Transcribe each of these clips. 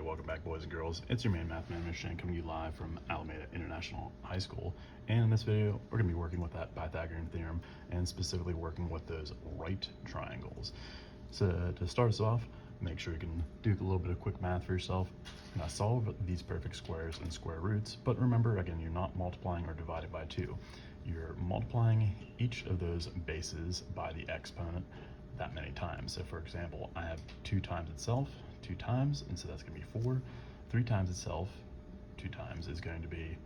welcome back, boys and girls. It's your main math man, Shane, coming to you live from Alameda International High School. And in this video, we're going to be working with that Pythagorean theorem and specifically working with those right triangles. So to start us off, make sure you can do a little bit of quick math for yourself. Now solve these perfect squares and square roots, but remember, again, you're not multiplying or dividing by 2. You're multiplying each of those bases by the exponent that many times. So for example, I have 2 times itself, 2 times, and so that's going to be 4. 3 times itself, 2 times is going to be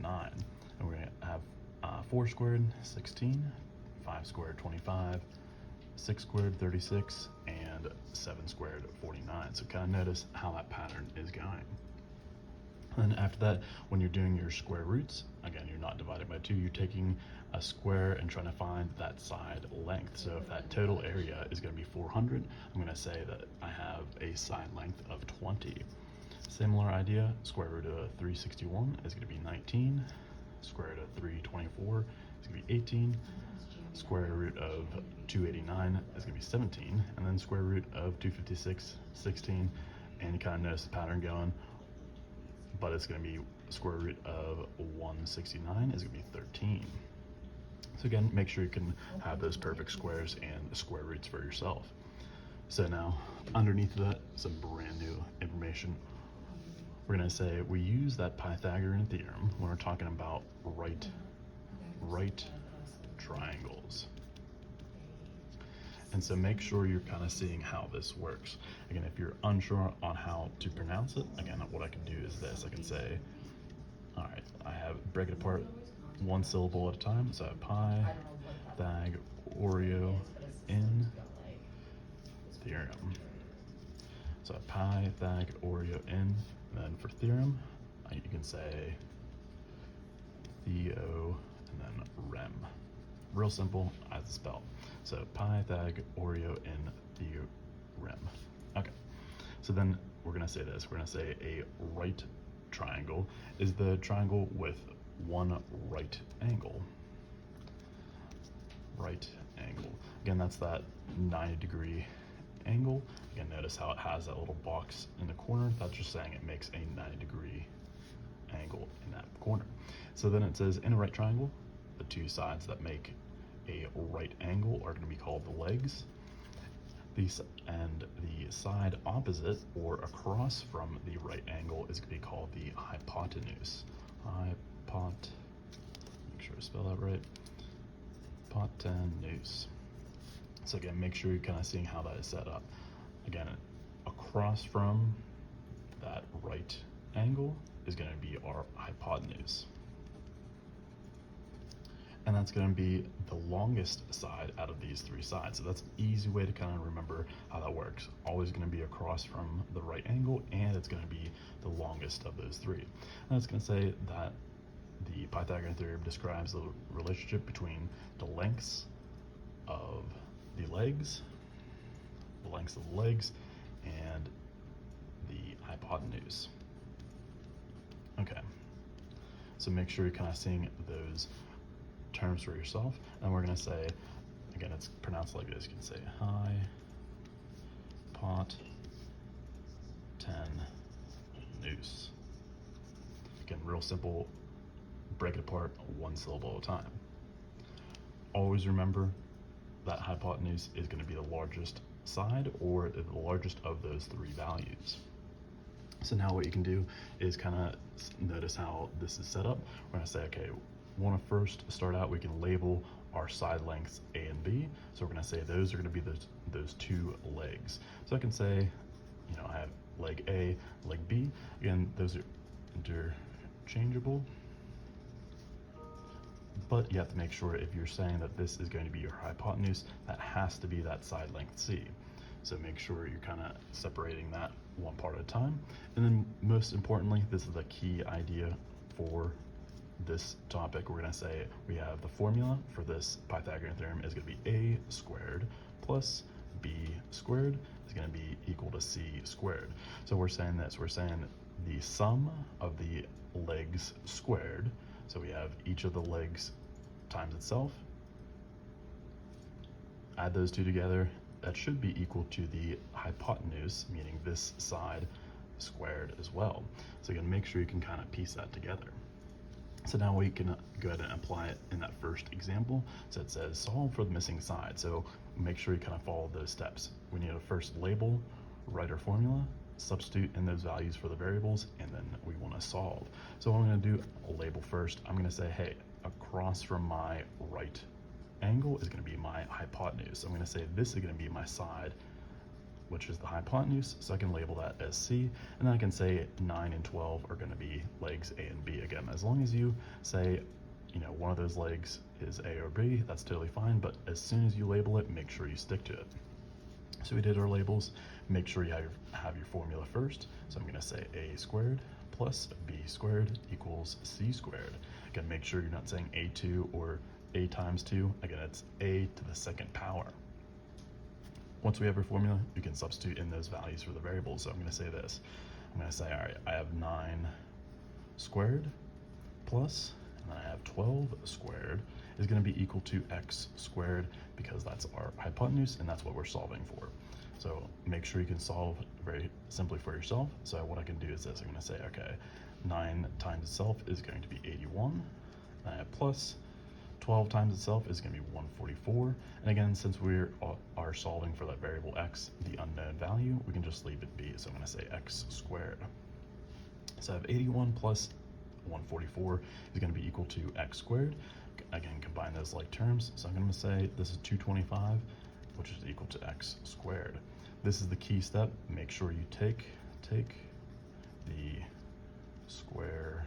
9. And we're going to have 4 squared, 16, 5 squared, 25, 6 squared, 36, and 7 squared, 49. So kind of notice how that pattern is going. And after that, when you're doing your square roots, again, you're not dividing by 2, you're taking a square and trying to find that side length. So if that total area is going to be 400, I'm going to say that I have a side length of 20. Similar idea, square root of 361 is going to be 19, square root of 324 is going to be 18, square root of 289 is going to be 17, and then square root of 256, 16, and you kind of notice the pattern going, but it's going to be square root of 169 is going to be 13. So again, make sure you can have those perfect squares and square roots for yourself. So now, underneath that, some brand new information. We're going to say we use that Pythagorean theorem when we're talking about right triangles. And so make sure you're kind of seeing how this works. Again, if you're unsure on how to pronounce it, again, what I can do is this. I can say, all right, I have, break it apart one syllable at a time. So I have Pythagorean theorem. So Pythagorean, and then for theorem, you can say theo and then rem. Real simple as it's spelled. So Pythagorean theorem. Okay, so then we're going to say this. We're going to say a right triangle is the triangle with one right angle. Right angle. Again, that's that 90-degree angle. Again, notice how it has that little box in the corner. That's just saying it makes a 90-degree angle in that corner. So then it says in a right triangle, the 2 sides that make a right angle are going to be called the legs. And the side opposite or across from the right angle is going to be called the hypotenuse. Make sure I spell that right. Hypotenuse. So again, make sure you're kind of seeing how that is set up. Again, across from that right angle is going to be our hypotenuse. And that's going to be the longest side out of these 3 sides. So that's an easy way to kind of remember how that works. Always going to be across from the right angle, and it's going to be the longest of those 3. And that's going to say that the Pythagorean theorem describes the relationship between the lengths of the legs, and the hypotenuse. Okay, so make sure you're kind of seeing those terms for yourself, and we're going to say, again, it's pronounced like this. You can say hypotenuse. Again, real simple, break it apart one syllable at a time. Always remember that hypotenuse is going to be the largest side or the largest of those 3 values. So now what you can do is kind of notice how this is set up. We're going to say, okay, we want to first start out, we can label our side lengths A and B. So we're going to say those are going to be those 2 legs. So I can say, you know, I have leg A, leg B. Again, those are interchangeable. But you have to make sure, if you're saying that this is going to be your hypotenuse, that has to be that side length C. So make sure you're kind of separating that one part at a time. And then most importantly, this is the key idea for this topic. We're going to say we have the formula for this Pythagorean theorem is going to be a squared plus b squared is going to be equal to c squared. So we're saying this, we're saying the sum of the legs squared. So we have each of the legs times itself. Add those 2 together. That should be equal to the hypotenuse, meaning this side squared as well. So again, make sure you can kind of piece that together. So now we can go ahead and apply it in that first example. So it says solve for the missing side. So make sure you kind of follow those steps. We need to first label, write our formula, substitute in those values for the variables, and then we want to solve. So what I'm going to do, I'll label first. I'm going to say, hey, across from my right angle is going to be my hypotenuse. So I'm going to say this is going to be my side, which is the hypotenuse, so I can label that as C, and then I can say 9 and 12 are going to be legs A and B. Again, as long as you say, one of those legs is A or B, that's totally fine, but as soon as you label it, make sure you stick to it. So we did our labels. Make sure you have your formula first. So I'm going to say A squared plus B squared equals C squared. Again, make sure you're not saying A2 or A times 2. Again, it's A to the second power. Once we have our formula, we can substitute in those values for the variables. So I'm going to say this. I'm going to say, all right, I have 9 squared plus, and then I have 12 squared is going to be equal to x squared, because that's our hypotenuse and that's what we're solving for. So make sure you can solve very simply for yourself. So what I can do is this. I'm going to say, okay, 9 times itself is going to be 81. And I have plus 12 times itself is going to be 144. And again, since we are solving for that variable x, the unknown value, we can just leave it be. So I'm going to say x squared. So I have 81 plus 144 is going to be equal to x squared. Again, combine those like terms. So I'm going to say this is 225, which is equal to x squared. This is the key step. Make sure you take the square,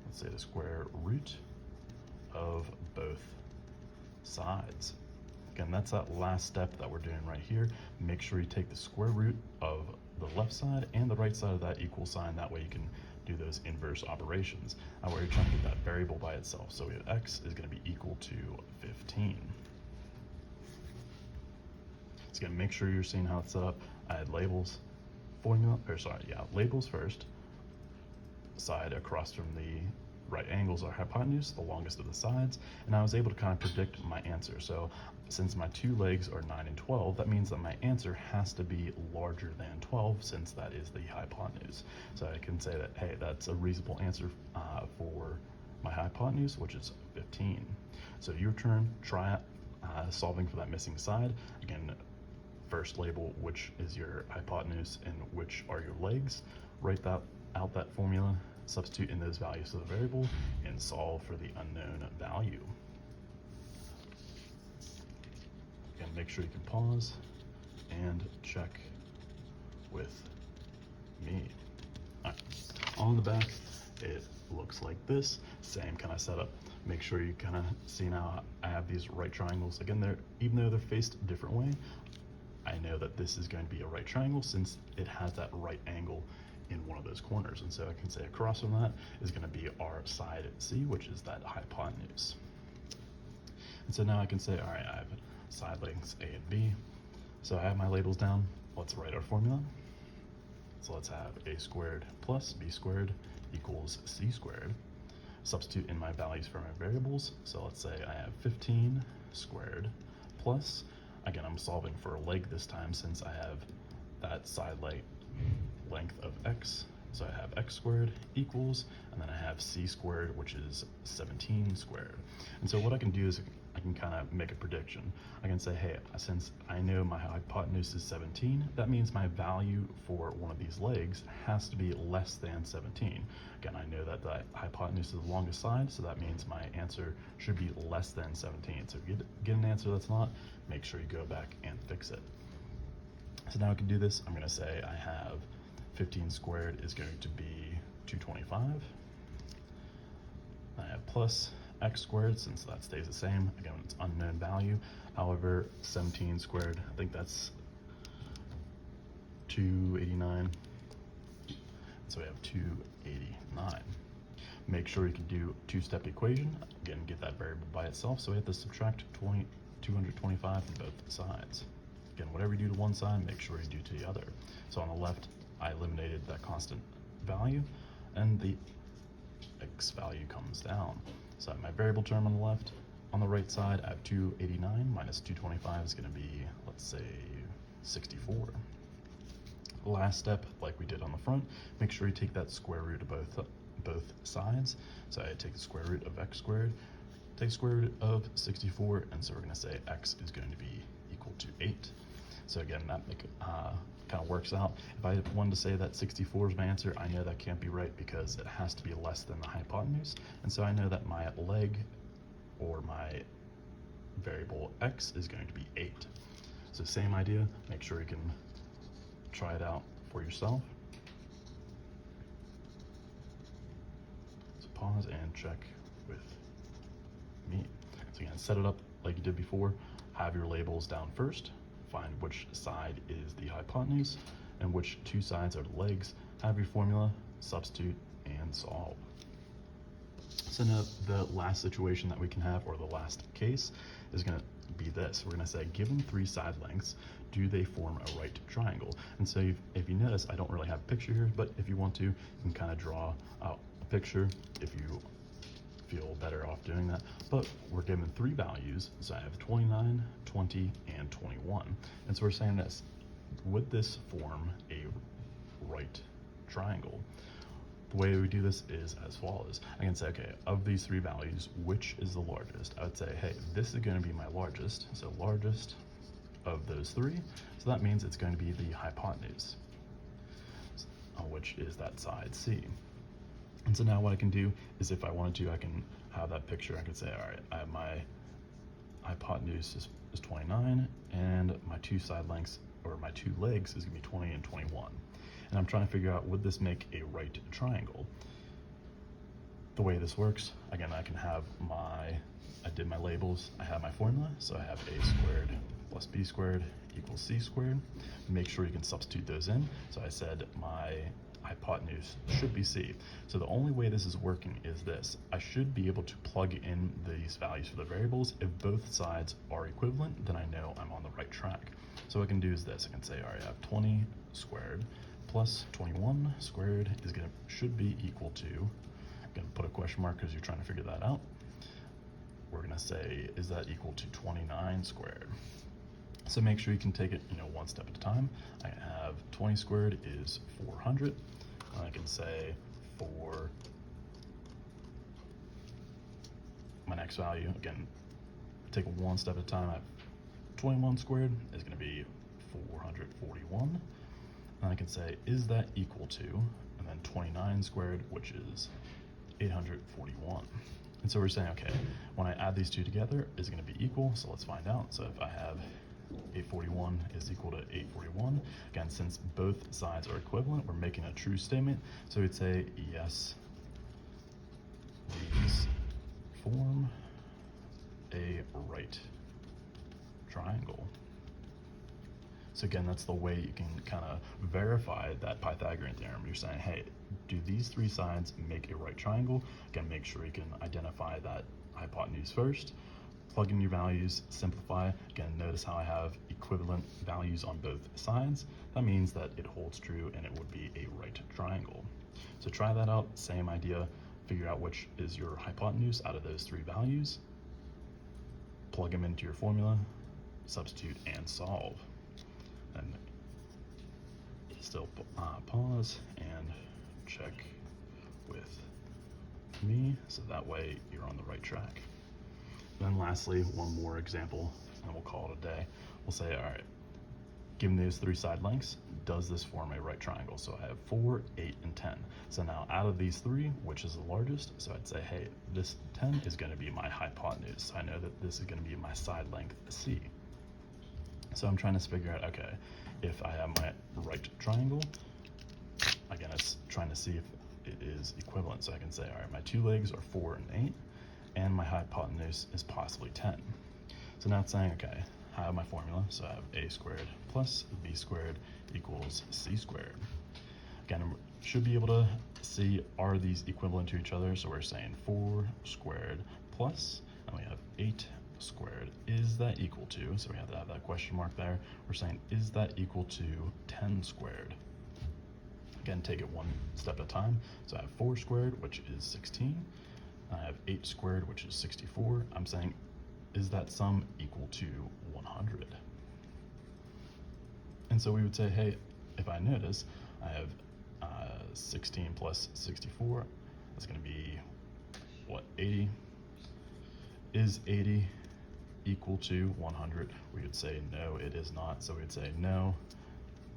let's say the square root of both sides. Again, that's that last step that we're doing right here. Make sure you take the square root of the left side and the right side of that equal sign. That way you can do those inverse operations. Where you're trying to get that variable by itself. So we have x is going to be equal to 15. So again, make sure you're seeing how it's set up. I had labels, labels first. Side across from the right angles are hypotenuse, the longest of the sides, and I was able to kind of predict my answer. So since my two legs are 9 and 12, that means that my answer has to be larger than 12, since that is the hypotenuse. So I can say that, hey, that's a reasonable answer for my hypotenuse, which is 15. So your turn, try solving for that missing side. Again, first label which is your hypotenuse and which are your legs. Write out that formula, substitute in those values of the variable, and solve for the unknown value. Again, make sure you can pause and check with me. All right. On the back, it looks like this. Same kind of setup. Make sure you kind of see now I have these right triangles. Again, even though they're faced a different way, I know that this is going to be a right triangle since it has that right angle in one of those corners. And so I can say across from that is going to be our side C, which is that hypotenuse. And so now I can say, all right, I have side lengths A and B. So I have my labels down. Let's write our formula. So let's have A squared plus B squared equals C squared. Substitute in my values for my variables. So let's say I have 15 squared plus, again, I'm solving for a leg this time since I have that side length of x. So I have x squared equals, and then I have c squared, which is 17 squared. And so what I can do is I can kind of make a prediction. I can say, hey, since I know my hypotenuse is 17, that means my value for one of these legs has to be less than 17. Again, I know that the hypotenuse is the longest side, so that means my answer should be less than 17. So if you get an answer that's not, make sure you go back and fix it. So now I can do this. I'm going to say I have 15 squared is going to be 225. I have plus x squared, since that stays the same. Again, it's unknown value. However, 17 squared, I think that's 289. So we have 289. Make sure you can do two-step equation. Again, get that variable by itself. So we have to subtract 225 from both sides. Again, whatever you do to one side, make sure you do to the other. So on the left, I eliminated that constant value, and the x value comes down. So I have my variable term on the left. On the right side, I have 289 minus 225 is going to be, let's say, 64. Last step, like we did on the front, make sure you take that square root of both sides. So I take the square root of x squared, take the square root of 64, and so we're going to say x is going to be equal to 8. So again, that kind of works out. If I wanted to say that 64 is my answer, I know that can't be right because it has to be less than the hypotenuse, and so I know that my leg, or my variable x, is going to be 8. So same idea, make sure you can try it out for yourself. So pause and check with me. So again, set it up like you did before. Have your labels down first. Find which side is the hypotenuse and which two sides are the legs. Have your formula, substitute, and solve. So now the last situation that we can have, or the last case, is going to be this. We're going to say, given three side lengths, do they form a right triangle? And so if you notice, I don't really have a picture here, but if you want to, you can kind of draw out a picture if you feel better off doing that. But we're given three values, so I have 29, 20, and 21. And so we're saying this, would this form a right triangle? The way we do this is as follows. I can say, okay, of these three values, which is the largest? I would say, hey, this is going to be my largest, so largest of those three. So that means it's going to be the hypotenuse, which is that side C. And so now what I can do is, if I wanted to, I can have that picture. I could say, all right, I have my hypotenuse is 29, and my two side lengths, or my two legs, is going to be 20 and 21. And I'm trying to figure out, would this make a right triangle? The way this works, again, I did my labels, I have my formula, so I have a squared plus b squared equals c squared. Make sure you can substitute those in. So I said my hypotenuse should be c. So the only way this is working is this. I should be able to plug in these values for the variables. If both sides are equivalent, then I know I'm on the right track. So what I can do is this. I can say, all right, I have 20 squared plus 21 squared should be equal to, I'm going to put a question mark because you're trying to figure that out. We're going to say, is that equal to 29 squared? So make sure you can take it, one step at a time. I have 20 squared is 400. And I can say for my next value, again, take it one step at a time. I have 21 squared is going to be 441. And I can say, is that equal to, and then 29 squared, which is 841. And so we're saying, okay, when I add these two together, is it going to be equal? So let's find out. So if I have 841 is equal to 841, again, since both sides are equivalent, we're making a true statement. So we'd say, yes, these form a right triangle. So again, that's the way you can kind of verify that Pythagorean theorem. You're saying, hey, do these three sides make a right triangle? Again, make sure you can identify that hypotenuse first, plug in your values, simplify. Again, notice how I have equivalent values on both sides. That means that it holds true and it would be a right triangle. So try that out, same idea, figure out which is your hypotenuse out of those three values, plug them into your formula, substitute, and solve. And still pause and check with me, so that way you're on the right track. Then lastly, one more example, and we'll call it a day. We'll say, all right, given those three side lengths, does this form a right triangle? So I have 4, 8, and 10. So now out of these three, which is the largest? So I'd say, hey, this 10 is going to be my hypotenuse. So I know that this is going to be my side length C. So I'm trying to figure out, okay, if I have my right triangle, again, it's trying to see if it is equivalent. So I can say, all right, my two legs are 4 and 8, and my hypotenuse is possibly 10. So now it's saying, okay, I have my formula. So I have a squared plus b squared equals c squared. Again, I should be able to see, are these equivalent to each other? So we're saying 4 squared plus, and we have 8 squared, is that equal to, so we have to have that question mark there, we're saying, is that equal to 10 squared? Again, take it one step at a time. So I have 4 squared, which is 16, I have 8 squared, which is 64. I'm saying, is that sum equal to 100? And so we would say, hey, if I notice, I have 16 plus 64, that's going to be, what, 80? Is 80 equal to 100? We would say no, it is not. So we'd say no,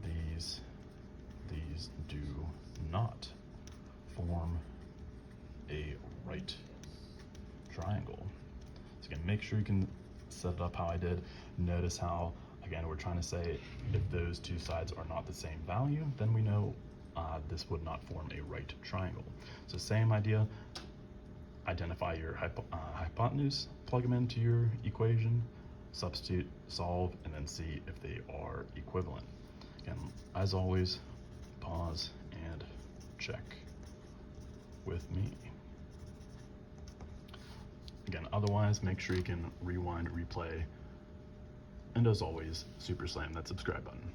these do not form a right triangle. So again, make sure you can set it up how I did. Notice how, again, we're trying to say if those two sides are not the same value, then we know this would not form a right triangle. So same idea, identify your hypotenuse, plug them into your equation, substitute, solve, and then see if they are equivalent. Again, as always, pause and check with me. Again, otherwise, make sure you can rewind, replay, and as always, super slam that subscribe button.